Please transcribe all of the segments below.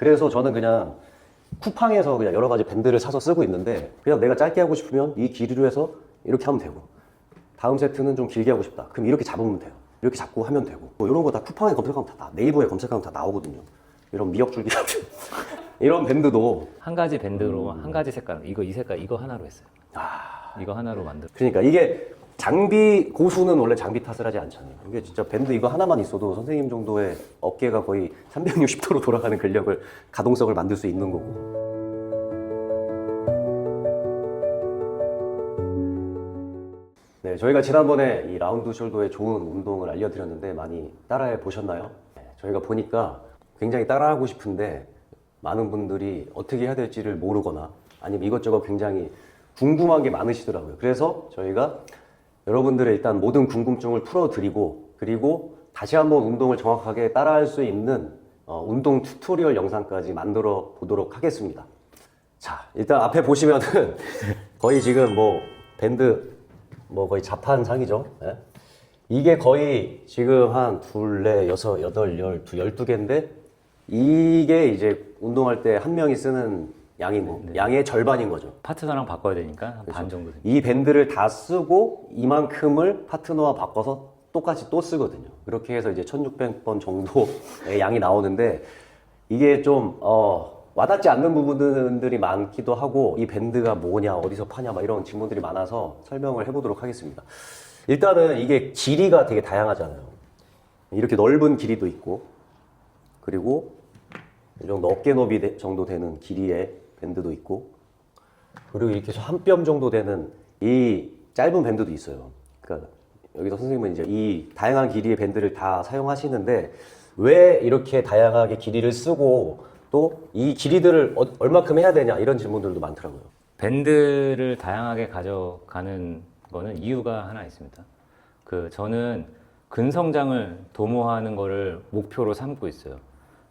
그래서 저는 그냥 쿠팡에서 그냥 여러 가지 밴드를 사서 쓰고 있는데 그냥 내가 짧게 하고 싶으면 이 길이로 해서 이렇게 하면 되고 다음 세트는 좀 길게 하고 싶다. 그럼 이렇게 잡으면 돼요. 이렇게 잡고 하면 되고 뭐 이런 거 다 쿠팡에 검색하면 네이버에 검색하면 다 나오거든요. 이런 미역줄기 같은 이런 밴드도 한 가지 밴드로 한 가지 색깔, 이 색깔 이거 하나로 했어요. 이거 하나로 만들. 그러니까 이게 장비 고수는 원래 장비 탓을 하지 않잖아요. 이게 진짜 밴드 이거 하나만 있어도 선생님 정도의 어깨가 거의 360도로 돌아가는 근력을 가동성을 만들 수 있는 거고. 네, 저희가 지난번에 이 라운드 숄더의 좋은 운동을 알려드렸는데 많이 따라해 보셨나요? 네, 저희가 보니까 굉장히 따라하고 싶은데 많은 분들이 어떻게 해야 될지를 모르거나 아니면 이것저것 굉장히 궁금한 게 많으시더라고요. 그래서 저희가 여러분들의 일단 모든 궁금증을 풀어드리고 그리고 다시 한번 운동을 정확하게 따라할 수 있는 운동 튜토리얼 영상까지 만들어 보도록 하겠습니다. 자, 일단 앞에 보시면은 거의 지금 뭐 밴드 뭐 거의 자판상이죠. 예? 이게 거의 지금 한 둘, 넷, 여섯, 여덟, 열, 12개인데 이게 이제 운동할 때 한 명이 쓰는 양이고 양의 절반인 거죠. 파트너랑 바꿔야 되니까 한 반 정도 됩니다. 이 밴드를 다 쓰고 이만큼을 파트너와 바꿔서 똑같이 또 쓰거든요. 그렇게 해서 이제 1600번 정도의 양이 나오는데 이게 좀 와닿지 않는 부분들이 많기도 하고 이 밴드가 뭐냐 어디서 파냐 막 이런 질문들이 많아서 설명을 해보도록 하겠습니다. 일단은 이게 길이가 되게 다양하잖아요. 이렇게 넓은 길이도 있고 그리고 이 정도 어깨 너비 정도 되는 길이의 밴드도 있고 그리고 이렇게 한 뼘 정도 되는 이 짧은 밴드도 있어요. 그러니까 여기서 선생님은 이제 이 다양한 길이의 밴드를 다 사용하시는데 왜 이렇게 다양하게 길이를 쓰고 또 이 길이들을 얼마큼 해야 되냐 이런 질문들도 많더라고요. 밴드를 다양하게 가져가는 거는 이유가 하나 있습니다. 저는 근성장을 도모하는 거를 목표로 삼고 있어요.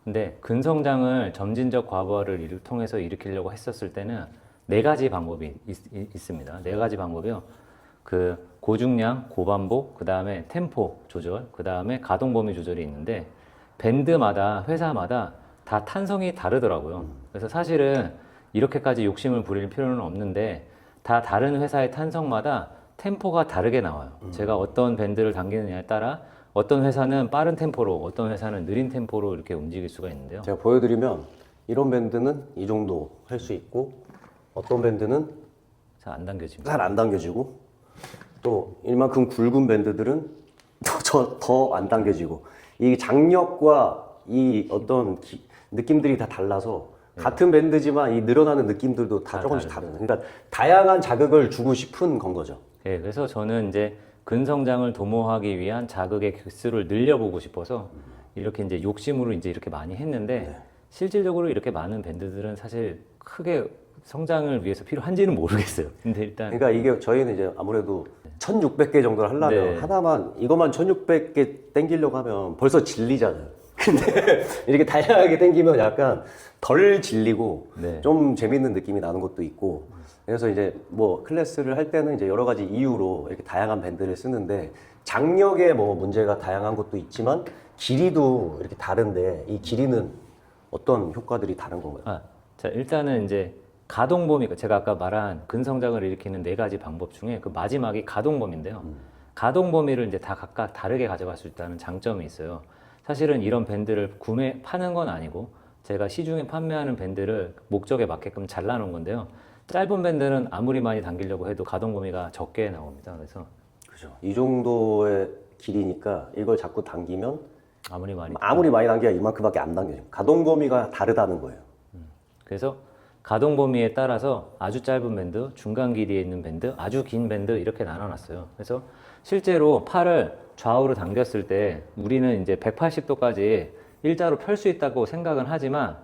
근데 근성장을 점진적 과부하를 통해서 일으키려고 했었을 때는 네 가지 방법이 있습니다. 네 가지 방법이요. 고중량, 고반복, 그 다음에 템포 조절, 그 다음에 가동 범위 조절이 있는데 밴드마다 회사마다 다 탄성이 다르더라고요. 그래서 사실은 이렇게까지 욕심을 부릴 필요는 없는데 다 다른 회사의 탄성마다 템포가 다르게 나와요. 제가 어떤 밴드를 당기느냐에 따라 어떤 회사는 빠른 템포로, 어떤 회사는 느린 템포로 이렇게 움직일 수가 있는데요. 제가 보여드리면 이런 밴드는 이 정도 할 수 있고 어떤 밴드는 잘 안 당겨집니다. 잘 안 당겨지고 또 이만큼 굵은 밴드들은 더 안 당겨지고 이 장력과 이 어떤 느낌들이 다 달라서 같은 밴드지만 이 늘어나는 느낌들도 다 조금씩 다르요. 그러니까 다양한 자극을 주고 싶은 건 거죠. 네, 그래서 저는 이제 근성장을 도모하기 위한 자극의 개수를 늘려보고 싶어서 이렇게 이제 욕심으로 이제 이렇게 많이 했는데 실질적으로 이렇게 많은 밴드들은 사실 크게 성장을 위해서 필요한지는 모르겠어요. 근데 일단 그러니까 이게 저희는 이제 아무래도 1600개 정도를 하려면 하나만 이것만 1600개 땡기려고 하면 벌써 질리잖아요. 근데 이렇게 다양하게 땡기면 약간 덜 질리고 좀 재밌는 느낌이 나는 것도 있고 그래서 이제 뭐 클래스를 할 때는 이제 여러 가지 이유로 이렇게 다양한 밴드를 쓰는데 장력에 뭐 문제가 다양한 것도 있지만 길이도 이렇게 다른데 이 길이는 어떤 효과들이 다른 건가요? 자, 일단은 이제 가동 범위, 제가 아까 말한 근성장을 일으키는 네 가지 방법 중에 마지막이 가동 범위인데요. 가동 범위를 이제 다 각각 다르게 가져갈 수 있다는 장점이 있어요. 사실은 이런 밴드를 파는 건 아니고 제가 시중에 판매하는 밴드를 목적에 맞게끔 잘라놓은 건데요. 짧은 밴드는 아무리 많이 당기려고 해도 가동 범위가 적게 나옵니다. 그래서 그죠. 이 정도의 길이니까 이걸 자꾸 당기면 아무리 많이 당겨야 이만큼밖에 안 당겨요. 가동 범위가 다르다는 거예요. 그래서 가동 범위에 따라서 아주 짧은 밴드, 중간 길이에 있는 밴드, 아주 긴 밴드 이렇게 나눠놨어요. 그래서 실제로 팔을 좌우로 당겼을 때 우리는 이제 180도까지 일자로 펼 수 있다고 생각은 하지만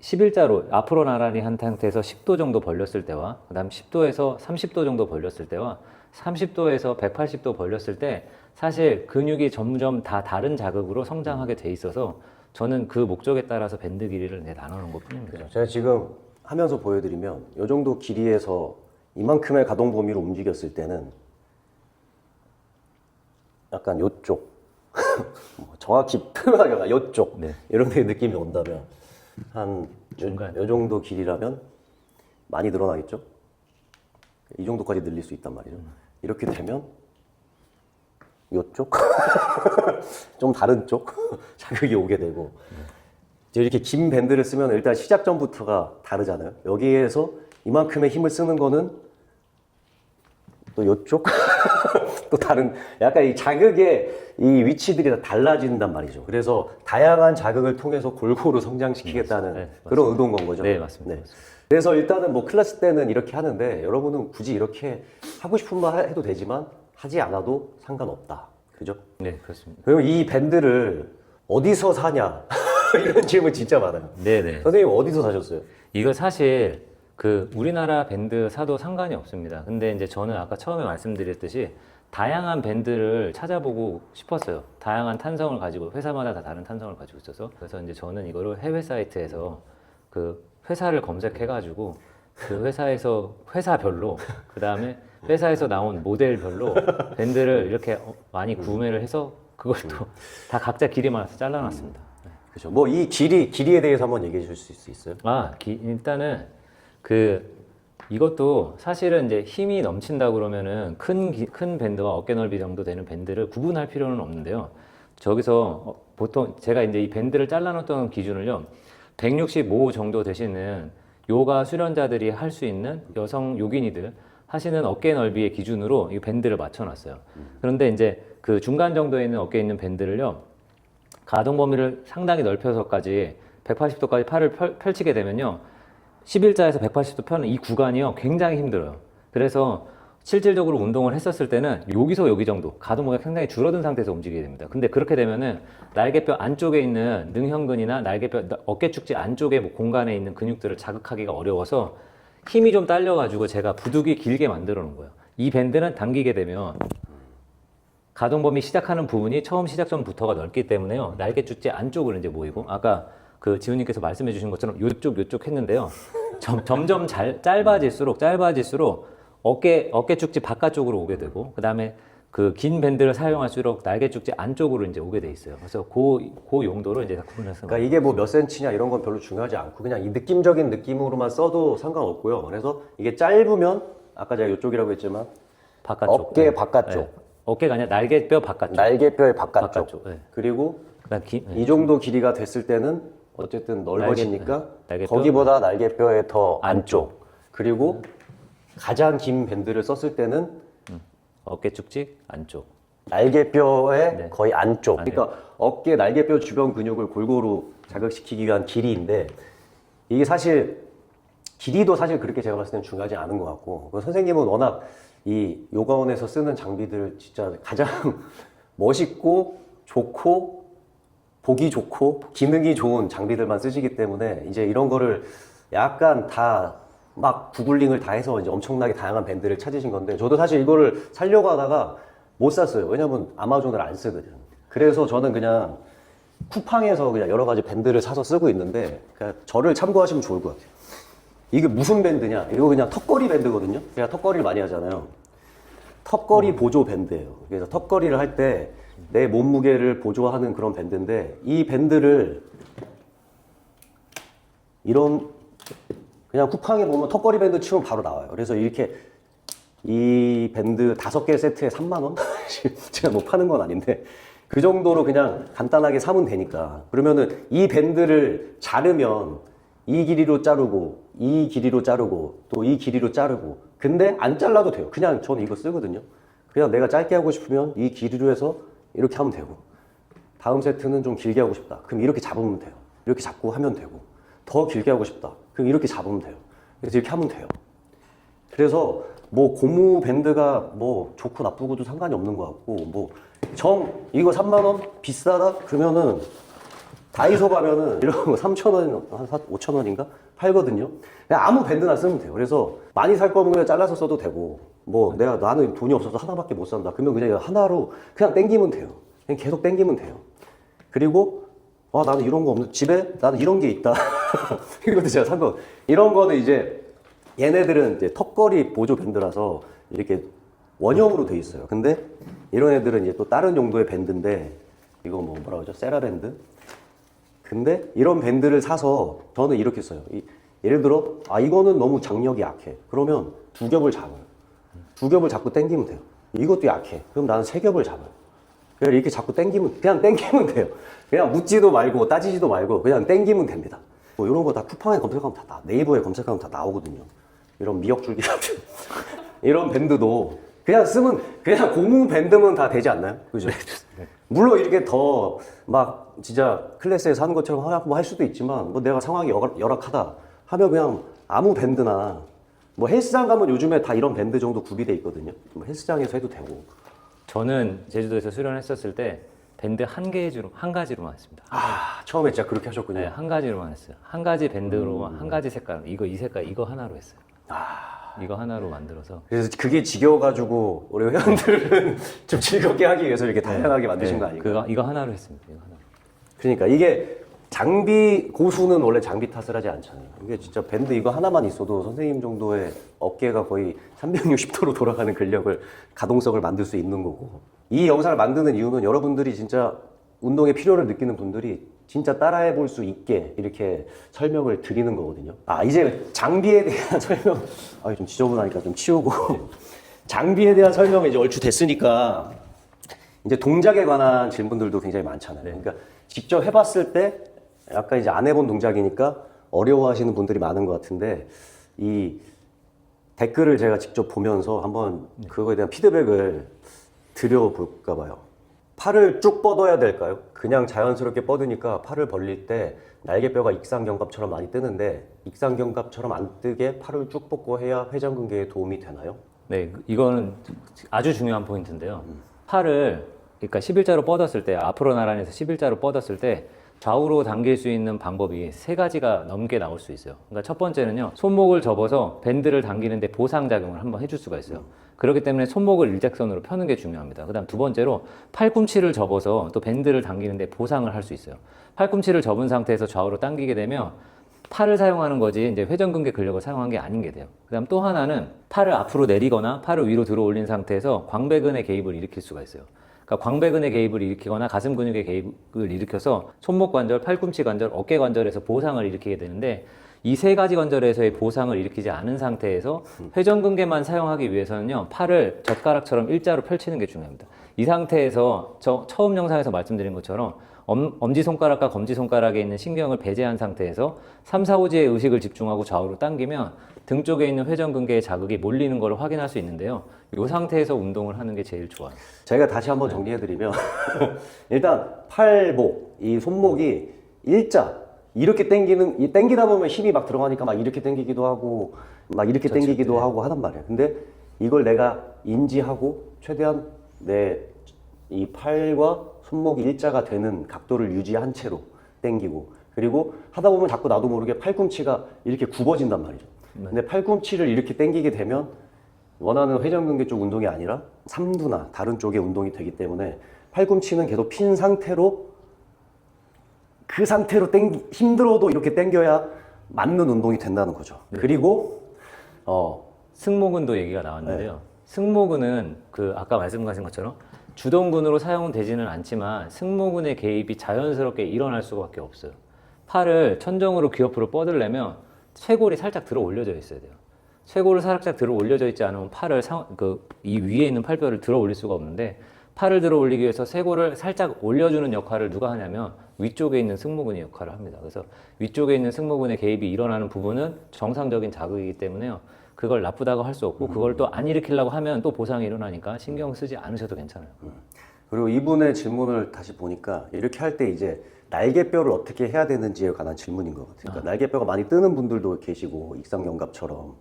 11자로 앞으로 나란히 한 상태에서 10도 정도 벌렸을 때와 그 다음 10도에서 30도 정도 벌렸을 때와 30도에서 180도 벌렸을 때 사실 근육이 점점 다 다른 자극으로 성장하게 돼 있어서 저는 그 목적에 따라서 밴드 길이를 나눠놓은 것 뿐입니다. 그죠. 제가 지금 하면서 보여드리면 이 정도 길이에서 이만큼의 가동 범위로 움직였을 때는 약간 요쪽 정확히 표현하기가 요쪽 이런 데 느낌이 온다면 한 중간. 요 정도 길이라면 많이 늘어나겠죠? 이 정도까지 늘릴 수 있단 말이죠. 이렇게 되면 요쪽 좀 다른 쪽 자극이 오게 되고 이제 이렇게 긴 밴드를 쓰면 일단 시작 전부터가 다르잖아요. 여기에서 이만큼의 힘을 쓰는 거는 또 요쪽 또 다른 약간 이 자극의 이 위치들이 다 달라진단 말이죠. 그래서 다양한 자극을 통해서 골고루 성장시키겠다는 네, 그런 의도인 건 거죠. 네, 맞습니다. 그래서 일단은 뭐 클래스 때는 이렇게 하는데 여러분은 굳이 이렇게 하고 싶은 말 해도 되지만 하지 않아도 상관없다. 그죠? 네, 그렇습니다. 그리고 이 밴드를 어디서 사냐? 이런 질문 진짜 많아요. 네네. 선생님 어디서 사셨어요? 이거 사실 그 우리나라 밴드 사도 상관이 없습니다. 근데 이제 저는 아까 처음에 말씀드렸듯이 다양한 밴드를 찾아보고 싶었어요. 다양한 탄성을 가지고 회사마다 다 다른 탄성을 가지고 있어서 그래서 이제 저는 이거를 해외 사이트에서 그 회사를 검색해가지고 그 회사에서 회사별로 그 다음에 회사에서 나온 모델별로 밴드를 이렇게 많이 구매를 해서 그걸 또 다 각자 길이 많아서 잘라놨습니다. 그렇죠. 뭐 이 길이에 대해서 한번 얘기해 주실 수 있어요? 일단은 이것도 사실은 이제 힘이 넘친다 그러면은 큰 밴드와 어깨 넓이 정도 되는 밴드를 구분할 필요는 없는데요. 저기서 보통 제가 이제 이 밴드를 잘라놨던 기준을요, 165 정도 되시는 요가 수련자들이 할 수 있는 여성 요기니들 하시는 어깨 넓이의 기준으로 이 밴드를 맞춰놨어요. 그런데 이제 그 중간 정도에 있는 어깨에 있는 밴드를요, 가동 범위를 상당히 넓혀서까지 180도까지 팔을 펼치게 되면요, 11자에서 180도 펴는 이 구간이요 굉장히 힘들어요. 그래서 실질적으로 운동을 했었을 때는 여기서 여기 정도 가동 범위가 굉장히 줄어든 상태에서 움직이게 됩니다. 근데 그렇게 되면은 날개뼈 안쪽에 있는 능형근이나 날개뼈 어깨 축지 안쪽에 뭐 공간에 있는 근육들을 자극하기가 어려워서 힘이 좀 딸려가지고 제가 부득이 길게 만들어 놓은 거예요. 이 밴드는 당기게 되면 가동 범위 시작하는 부분이 처음 시작점부터가 넓기 때문에요, 날개 축지 안쪽으로 이제 모이고, 아까 그 지훈님께서 말씀해 주신 것처럼 요쪽 했는데요. 점점 짧아질수록 어깨 축지 바깥쪽으로 오게 되고, 그 다음에 그 긴 밴드를 사용할수록 날개 축지 안쪽으로 이제 오게 돼 있어요. 그래서 그 용도로 이제 구분해서. 그러니까 이게 뭐 몇 센치냐 이런 건 별로 중요하지 않고 그냥 이 느낌적인 느낌으로만 써도 상관없고요. 그래서 이게 짧으면 아까 제가 이쪽이라고 했지만 바깥쪽. 어깨 바깥쪽. 네. 어깨가 아니라 날개뼈 바깥쪽. 날개뼈의 바깥쪽. 네. 그리고 그다음 이 정도 길이가 됐을 때는 어쨌든 넓어지니까 날개뼈. 거기보다 날개뼈의 더 안쪽. 그리고 가장 긴 밴드를 썼을 때는 어깨 축지 안쪽. 날개뼈의 네. 거의 안쪽. 네. 그러니까 어깨 날개뼈 주변 근육을 골고루 자극시키기 위한 길이인데 이게 사실 길이도 사실 그렇게 제가 봤을 때는 중요하지 않은 것 같고, 선생님은 워낙 이 요가원에서 쓰는 장비들을 진짜 가장 멋있고 좋고 보기 좋고 기능이 좋은 장비들만 쓰시기 때문에 이제 이런 거를 약간 다 막 구글링을 다 해서 이제 엄청나게 다양한 밴드를 찾으신 건데, 저도 사실 이거를 사려고 하다가 못 샀어요. 왜냐면 아마존을 안 쓰거든요. 그래서 저는 그냥 쿠팡에서 그냥 여러 가지 밴드를 사서 쓰고 있는데, 그냥 저를 참고하시면 좋을 것 같아요. 이게 무슨 밴드냐? 이거 그냥 턱걸이 밴드거든요. 제가 턱걸이를 많이 하잖아요. 턱걸이 보조 밴드예요. 그래서 턱걸이를 할 때 내 몸무게를 보조하는 그런 밴드인데, 이 밴드를 이런 그냥 쿠팡에 보면 턱걸이 밴드 치면 바로 나와요. 그래서 이렇게 이 밴드 5개 세트에 3만 원? 제가 뭐 파는 건 아닌데 그 정도로 그냥 간단하게 사면 되니까. 그러면은 이 밴드를 자르면 이 길이로 자르고 이 길이로 자르고 또 이 길이로 자르고, 근데 안 잘라도 돼요. 그냥 저는 이거 쓰거든요. 그냥 내가 짧게 하고 싶으면 이 길이로 해서 이렇게 하면 되고, 다음 세트는 좀 길게 하고 싶다 그럼 이렇게 잡으면 돼요. 이렇게 잡고 하면 되고, 더 길게 하고 싶다 그럼 이렇게 잡으면 돼요. 그래서 이렇게 하면 돼요. 그래서 뭐 고무 밴드가 뭐 좋고 나쁘고도 상관이 없는 것 같고, 뭐 이거 3만 원 비싸다 그러면은 다이소 가면은 이런 거 3,000원, 한 5,000원인가 팔거든요. 그냥 아무 밴드나 쓰면 돼요. 그래서 많이 살 거면 그냥 잘라서 써도 되고, 뭐 나는 돈이 없어서 하나밖에 못 산다 그러면 그냥 하나로 그냥 땡기면 돼요. 그냥 계속 땡기면 돼요. 그리고 나는 이런 거 없는, 집에 나는 이런 게 있다. 이것도 제가 산 거. 이런 거는 이제 얘네들은 이제 턱걸이 보조 밴드라서 이렇게 원형으로 돼 있어요. 근데 이런 애들은 이제 또 다른 용도의 밴드인데, 이거 뭐라 그러죠? 세라밴드? 근데 이런 밴드를 사서 저는 이렇게 써요. 예를 들어 이거는 너무 장력이 약해. 그러면 두 겹을 잡아요. 두 겹을 잡고 당기면 돼요. 이것도 약해. 그럼 나는 세 겹을 잡아요. 그냥 이렇게 자꾸 그냥 당기면 돼요. 그냥 묻지도 말고 따지지도 말고 그냥 당기면 됩니다. 뭐 이런 거 다 쿠팡에 검색하면 네이버에 검색하면 다 나오거든요. 이런 미역줄기 같은 이런 밴드도 그냥 쓰면 그냥 고무 밴드면 다 되지 않나요? 그죠? 물론 이렇게 더 막 진짜 클래스에서 하는 것처럼 하고 할 수도 있지만 뭐 내가 상황이 열악하다 하면 그냥 아무 밴드나 뭐 헬스장 가면 요즘에 다 이런 밴드 정도 구비돼 있거든요. 뭐 헬스장에서 해도 되고. 저는 제주도에서 수련했었을 때 밴드 한 가지로만 했습니다. 처음에 진짜 그렇게 하셨군요. 네, 한 가지로만 했어요. 한 가지 밴드로만 한 가지 색깔, 이 색깔 이거 하나로 했어요. 이거 하나로 만들어서. 그래서 그게 지겨워가지고 우리 회원들은 좀 즐겁게 하기 위해서 이렇게 다양하게 만드신 거 아닌가요? 이거 하나로 했습니다. 이거 하나로. 그러니까 이게 장비 고수는 원래 장비 탓을 하지 않잖아요. 이게 진짜 밴드 이거 하나만 있어도 선생님 정도의 어깨가 거의 360도로 돌아가는 근력을 가동성을 만들 수 있는 거고. 이 영상을 만드는 이유는 여러분들이 진짜 운동의 필요를 느끼는 분들이 진짜 따라해 볼 수 있게 이렇게 설명을 드리는 거거든요. 이제 장비에 대한 설명, 좀 지저분하니까 좀 치우고. 장비에 대한 설명이 이제 얼추 됐으니까 이제 동작에 관한 질문들도 굉장히 많잖아요. 그러니까 직접 해봤을 때 약간 이제 안 해본 동작이니까 어려워하시는 분들이 많은 것 같은데 이 댓글을 제가 직접 보면서 한번 그거에 대한 피드백을 드려볼까 봐요. 팔을 쭉 뻗어야 될까요? 그냥 자연스럽게 뻗으니까 팔을 벌릴 때 날개뼈가 익상견갑처럼 많이 뜨는데 익상견갑처럼 안 뜨게 팔을 쭉 뻗고 해야 회전근개에 도움이 되나요? 네, 이거는 아주 중요한 포인트인데요. 팔을 그러니까 11자로 뻗었을 때 앞으로 나란히서 11자로 뻗었을 때 좌우로 당길 수 있는 방법이 세 가지가 넘게 나올 수 있어요. 그러니까 첫 번째는요, 손목을 접어서 밴드를 당기는데 보상작용을 한번 해줄 수가 있어요. 그렇기 때문에 손목을 일직선으로 펴는 게 중요합니다. 그 다음 두 번째로 팔꿈치를 접어서 또 밴드를 당기는데 보상을 할 수 있어요. 팔꿈치를 접은 상태에서 좌우로 당기게 되면 팔을 사용하는 거지 이제 회전근개 근력을 사용한 게 아닌 게 돼요. 그 다음 또 하나는 팔을 앞으로 내리거나 팔을 위로 들어 올린 상태에서 광배근의 개입을 일으킬 수가 있어요. 그러니까 광배근의 개입을 일으키거나 가슴 근육의 개입을 일으켜서 손목 관절, 팔꿈치 관절, 어깨 관절에서 보상을 일으키게 되는데 이 세 가지 관절에서의 보상을 일으키지 않은 상태에서 회전근개만 사용하기 위해서는요, 팔을 젓가락처럼 일자로 펼치는 게 중요합니다. 이 상태에서 처음 영상에서 말씀드린 것처럼 엄지손가락과 검지손가락에 있는 신경을 배제한 상태에서 3, 4, 5지의 의식을 집중하고 좌우로 당기면 등 쪽에 있는 회전근개의 자극이 몰리는 걸 확인할 수 있는데요. 이 상태에서 운동을 하는 게 제일 좋아요. 제가 다시 한번 정리해드리면 일단 팔목, 이 손목이 일자 이렇게 당기다 보면 힘이 막 들어가니까 막 이렇게 당기기도 하고 막 이렇게 당기기도 하고 하단 말이에요. 근데 이걸 내가 인지하고 최대한 내 이 팔과 손목이 일자가 되는 각도를 유지한 채로 당기고, 그리고 하다 보면 자꾸 나도 모르게 팔꿈치가 이렇게 굽어진단 말이죠. 근데 팔꿈치를 이렇게 당기게 되면 원하는 회전근개 쪽 운동이 아니라 삼두나 다른 쪽의 운동이 되기 때문에 팔꿈치는 계속 핀 상태로 그 상태로 힘들어도 이렇게 당겨야 맞는 운동이 된다는 거죠. 그리고 승모근도 얘기가 나왔는데요. 승모근은 아까 말씀하신 것처럼 주동근으로 사용되지는 않지만 승모근의 개입이 자연스럽게 일어날 수밖에 없어요. 팔을 천정으로 귀 옆으로 뻗으려면 쇄골이 살짝 들어 올려져 있어야 돼요. 쇄골을 살짝 들어 올려져 있지 않으면 팔을 이 위에 있는 팔뼈를 들어 올릴 수가 없는데, 팔을 들어 올리기 위해서 쇄골을 살짝 올려주는 역할을 누가 하냐면 위쪽에 있는 승모근이 역할을 합니다. 그래서 위쪽에 있는 승모근의 개입이 일어나는 부분은 정상적인 자극이기 때문에요. 그걸 나쁘다고 할 수 없고 그걸 또 안 일으키려고 하면 또 보상이 일어나니까 신경 쓰지 않으셔도 괜찮아요. 그리고 이분의 질문을 다시 보니까 이렇게 할 때 이제 날개뼈를 어떻게 해야 되는지에 관한 질문인 것 같아요. 그러니까 날개뼈가 많이 뜨는 분들도 계시고 익상견갑처럼,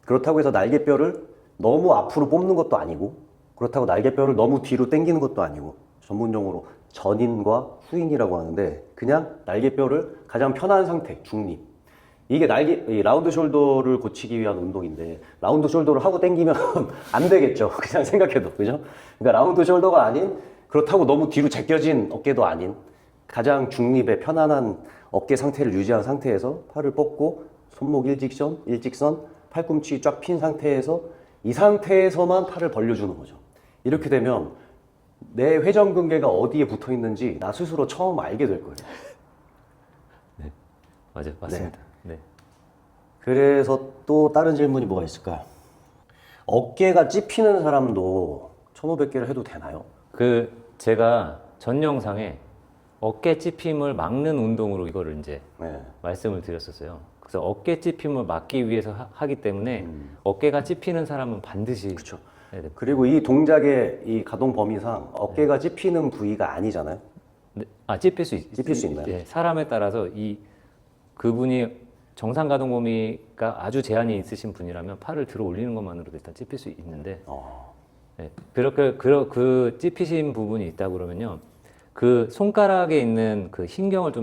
그렇다고 해서 날개뼈를 너무 앞으로 뽑는 것도 아니고 그렇다고 날개뼈를 너무 뒤로 당기는 것도 아니고, 전문용어로 전인과 후인이라고 하는데 그냥 날개뼈를 가장 편한 상태, 중립. 이게 이 라운드 숄더를 고치기 위한 운동인데 라운드 숄더를 하고 당기면 안 되겠죠. 그냥 생각해도. 그죠? 그러니까 라운드 숄더가 아닌, 그렇다고 너무 뒤로 제껴진 어깨도 아닌 가장 중립의 편안한 어깨 상태를 유지한 상태에서 팔을 뻗고 손목 일직선, 팔꿈치 쫙 핀 상태에서 이 상태에서만 팔을 벌려주는 거죠. 이렇게 되면 내 회전근개가 어디에 붙어 있는지 나 스스로 처음 알게 될 거예요. 맞아요, 맞습니다. 네. 그래서 또 다른 질문이 뭐가 있을까요? 어깨가 찝히는 사람도 1500개를 해도 되나요? 그 제가 전 영상에 어깨 찝힘을 막는 운동으로 이거를 이제 네. 말씀을 드렸었어요. 그래서 어깨 찝힘을 막기 위해서 하기 때문에 어깨가 찝히는 사람은 반드시 그렇죠. 해야 돼요. 그리고 이 동작의 이 가동 범위상 어깨가 찝히는 부위가 아니잖아요. 네. 아, 찝힐 수 찝힐 수 있나요? 네, 사람에 따라서 그분이 정상 가동 범위가 아주 제한이 있으신 분이라면 팔을 들어 올리는 것만으로도 일단 찝힐 수 있는데 네, 그렇게 그 찝히신 부분이 있다 그러면요. 그 손가락에 있는 그 신경을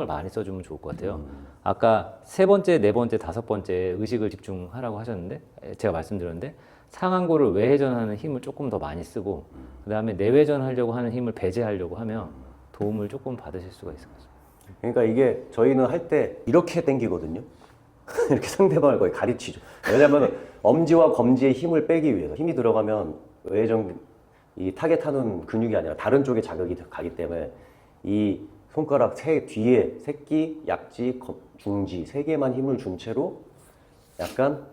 많이 써주면 좋을 것 같아요. 아까 세 번째, 네 번째, 다섯 번째 의식을 집중하라고 하셨는데 제가 말씀드렸는데 상완골을 외회전하는 힘을 조금 더 많이 쓰고 그 다음에 내회전하려고 하는 힘을 배제하려고 하면 도움을 조금 받으실 수가 있을 것 같습니다. 그러니까 이게 저희는 할 때 이렇게 당기거든요. 이렇게 상대방을 거의 가르치죠. 왜냐하면 엄지와 검지의 힘을 빼기 위해서 힘이 들어가면 외전 이 타겟하는 근육이 아니라 다른 쪽에 자극이 가기 때문에 이 손가락 뒤에 새끼, 약지, 중지 세 개만 힘을 준 채로 약간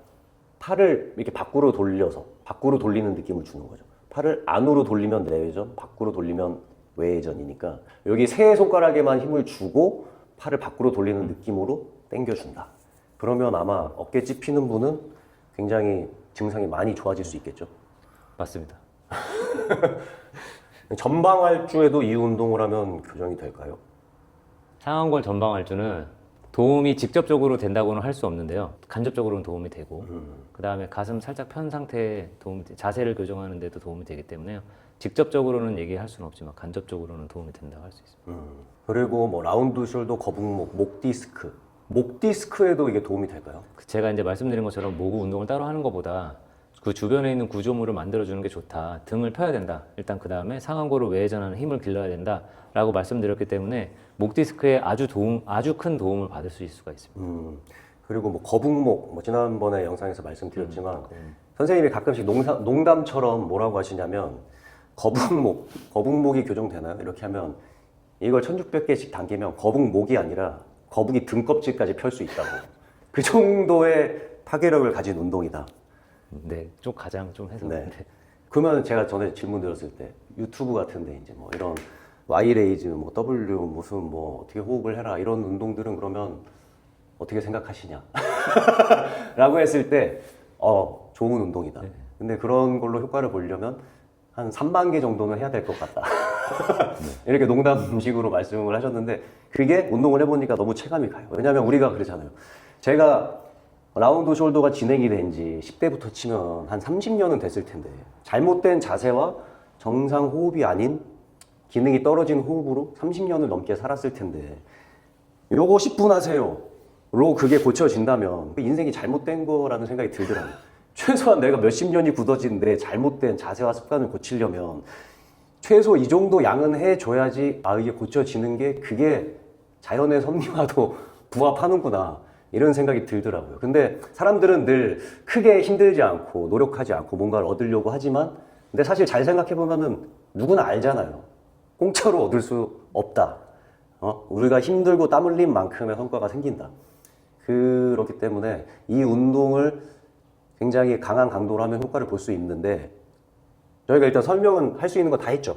팔을 이렇게 밖으로 돌려서 밖으로 돌리는 느낌을 주는 거죠. 팔을 안으로 돌리면 내외전, 밖으로 돌리면 외회전이니까 여기 세 손가락에만 힘을 주고 팔을 밖으로 돌리는 느낌으로 당겨준다. 그러면 아마 어깨 찝히는 분은 굉장히 증상이 많이 좋아질 수 있겠죠. 맞습니다. 전방활주에도 이 운동을 하면 교정이 될까요? 상완골 전방활주는 도움이 직접적으로 된다고는 할 수 없는데요. 간접적으로는 도움이 되고 그 다음에 가슴 살짝 편 상태에 자세를 교정하는 데도 도움이 되기 때문에요. 직접적으로는 얘기할 수는 없지만 간접적으로는 도움이 된다고 할 수 있습니다. 그리고 뭐 라운드 숄더, 거북목, 목 디스크. 목 디스크에도 이게 도움이 될까요? 제가 이제 말씀드린 것처럼 모구 운동을 따로 하는 것보다 그 주변에 있는 구조물을 만들어주는 게 좋다. 등을 펴야 된다. 일단 그 다음에 상완골을 외회전하는 힘을 길러야 된다. 라고 말씀드렸기 때문에 목 디스크에 아주 큰 도움을 받을 수 있을 수가 있습니다. 그리고 뭐 거북목, 뭐 지난번에 영상에서 말씀드렸지만 선생님이 가끔씩 농담처럼 뭐라고 하시냐면 거북목이 교정되나요? 이렇게 하면 이걸 1600개씩 당기면 거북목이 아니라 거북이 등껍질까지 펼 수 있다고. 그 정도의 파괴력을 가진 운동이다. 네, 좀 가장 좀 해서. 네. 그러면 제가 전에 질문 드렸을 때 유튜브 같은데 이제 뭐 이런 Y레이즈, 뭐 W 무슨 뭐 어떻게 호흡을 해라 이런 운동들은 그러면 어떻게 생각하시냐? 라고 했을 때 좋은 운동이다. 근데 그런 걸로 효과를 보려면 한 3만 개 정도는 해야 될 것 같다. 이렇게 농담식으로 말씀을 하셨는데 그게 운동을 해보니까 너무 체감이 가요. 왜냐하면 우리가 그러잖아요. 제가 라운드 숄더가 진행이 된 지 10대부터 치면 한 30년은 됐을 텐데 잘못된 자세와 정상 호흡이 아닌 기능이 떨어진 호흡으로 30년을 넘게 살았을 텐데 요거 10분 하세요 로 그게 고쳐진다면 인생이 잘못된 거라는 생각이 들더라고요. 최소한 내가 몇십 년이 굳어진 내 잘못된 자세와 습관을 고치려면 최소 이 정도 양은 해줘야지 이게 고쳐지는 게 그게 자연의 섭리와도 부합하는구나 이런 생각이 들더라고요. 근데 사람들은 늘 크게 힘들지 않고 노력하지 않고 뭔가를 얻으려고 하지만 근데 사실 잘 생각해보면은 누구나 알잖아요. 공짜로 얻을 수 없다. 우리가 힘들고 땀 흘린 만큼의 성과가 생긴다. 그렇기 때문에 이 운동을 굉장히 강한 강도로 하면 효과를 볼 수 있는데 저희가 일단 설명은 할 수 있는 거 다 했죠.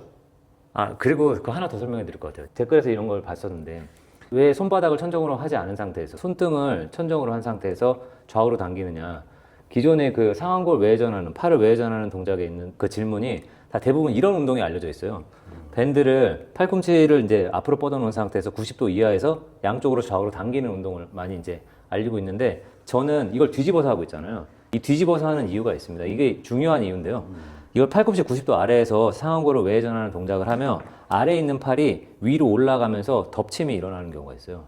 그리고 그거 하나 더 설명해 드릴 것 같아요. 댓글에서 이런 걸 봤었는데 왜 손바닥을 천정으로 하지 않은 상태에서 손등을 천정으로 한 상태에서 좌우로 당기느냐. 기존의 그 상완골 외회전하는 팔을 외회전하는 동작에 있는 그 질문이 다 대부분 이런 운동이 알려져 있어요. 밴드를 팔꿈치를 이제 앞으로 뻗어놓은 상태에서 90도 이하에서 양쪽으로 좌우로 당기는 운동을 많이 이제 알리고 있는데 저는 이걸 뒤집어서 하고 있잖아요. 이 뒤집어서 하는 이유가 있습니다. 이게 중요한 이유인데요. 이걸 팔꿈치 90도 아래에서 상완골을 외회전하는 동작을 하면 아래에 있는 팔이 위로 올라가면서 덮침이 일어나는 경우가 있어요.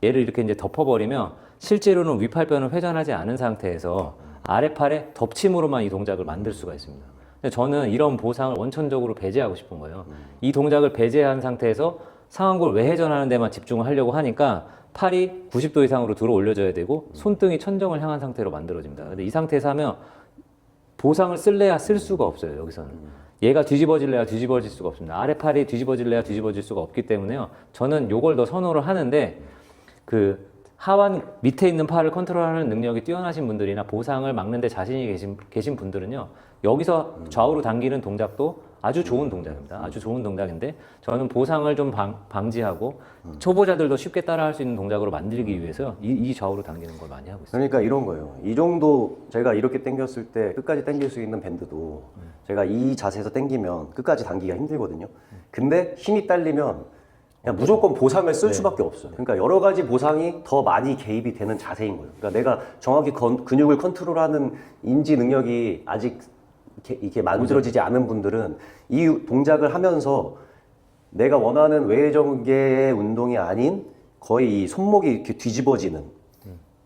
얘를 이렇게 이제 덮어버리면 실제로는 위팔뼈는 회전하지 않은 상태에서 아래팔에 덮침으로만 이 동작을 만들 수가 있습니다. 근데 저는 이런 보상을 원천적으로 배제하고 싶은 거예요. 이 동작을 배제한 상태에서 상완골 외회전하는 데만 집중을 하려고 하니까 팔이 90도 이상으로 들어 올려져야 되고 손등이 천정을 향한 상태로 만들어집니다. 근데 이 상태에서 하면 보상을 쓸래야 쓸 수가 없어요. 여기서는 얘가 뒤집어질래야 뒤집어질 수가 없습니다. 아래팔이 뒤집어질래야 뒤집어질 수가 없기 때문에요. 저는 요걸 더 선호를 하는데 그 하완 밑에 있는 팔을 컨트롤하는 능력이 뛰어나신 분들이나 보상을 막는데 자신이 계신 분들은요, 여기서 좌우로 당기는 동작도 아주 좋은 동작입니다. 아주 좋은 동작인데 저는 보상을 좀 방지하고 초보자들도 쉽게 따라할 수 있는 동작으로 만들기 위해서 이 좌우로 당기는 걸 많이 하고 있어요. 그러니까 이런 거예요. 이 정도 제가 이렇게 당겼을 때 끝까지 당길 수 있는 밴드도 제가 이 자세에서 당기면 끝까지 당기기가 힘들거든요. 근데 힘이 딸리면 그냥 무조건 보상을 쓸 수밖에 없어요. 그러니까 여러 가지 보상이 더 많이 개입이 되는 자세인 거예요. 그러니까 내가 정확히 근육을 컨트롤하는 인지 능력이 아직 이렇게 만들어지지 않은 분들은 이 동작을 하면서 내가 원하는 외정계의 운동이 아닌 거의 이 손목이 이렇게 뒤집어지는,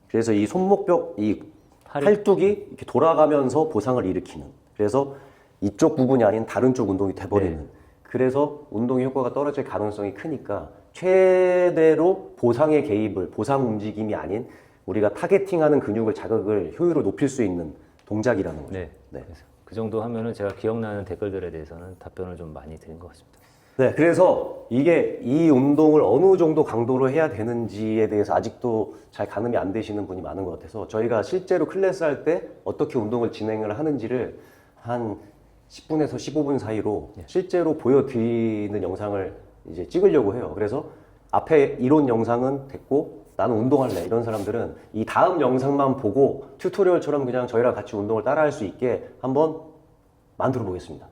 그래서 이 손목뼈, 이 팔뚝이 이렇게 돌아가면서 보상을 일으키는, 그래서 이쪽 부분이 아닌 다른 쪽 운동이 돼버리는, 그래서 운동의 효과가 떨어질 가능성이 크니까 최대로 보상의 개입을, 보상 움직임이 아닌 우리가 타겟팅하는 근육을 자극을 효율을 높일 수 있는 동작이라는 거죠. 네. 그래서 그 정도 하면은 제가 기억나는 댓글들에 대해서는 답변을 좀 많이 드린 것 같습니다. 네, 그래서 이게 이 운동을 어느 정도 강도로 해야 되는지에 대해서 아직도 잘 가늠이 안 되시는 분이 많은 것 같아서 저희가 실제로 클래스 할 때 어떻게 운동을 진행을 하는지를 한 10분에서 15분 사이로 실제로 보여드리는 영상을 이제 찍으려고 해요. 그래서 앞에 이론 영상은 됐고 나는 운동할래 이런 사람들은 이 다음 영상만 보고 튜토리얼처럼 그냥 저희랑 같이 운동을 따라할 수 있게 한번 만들어 보겠습니다.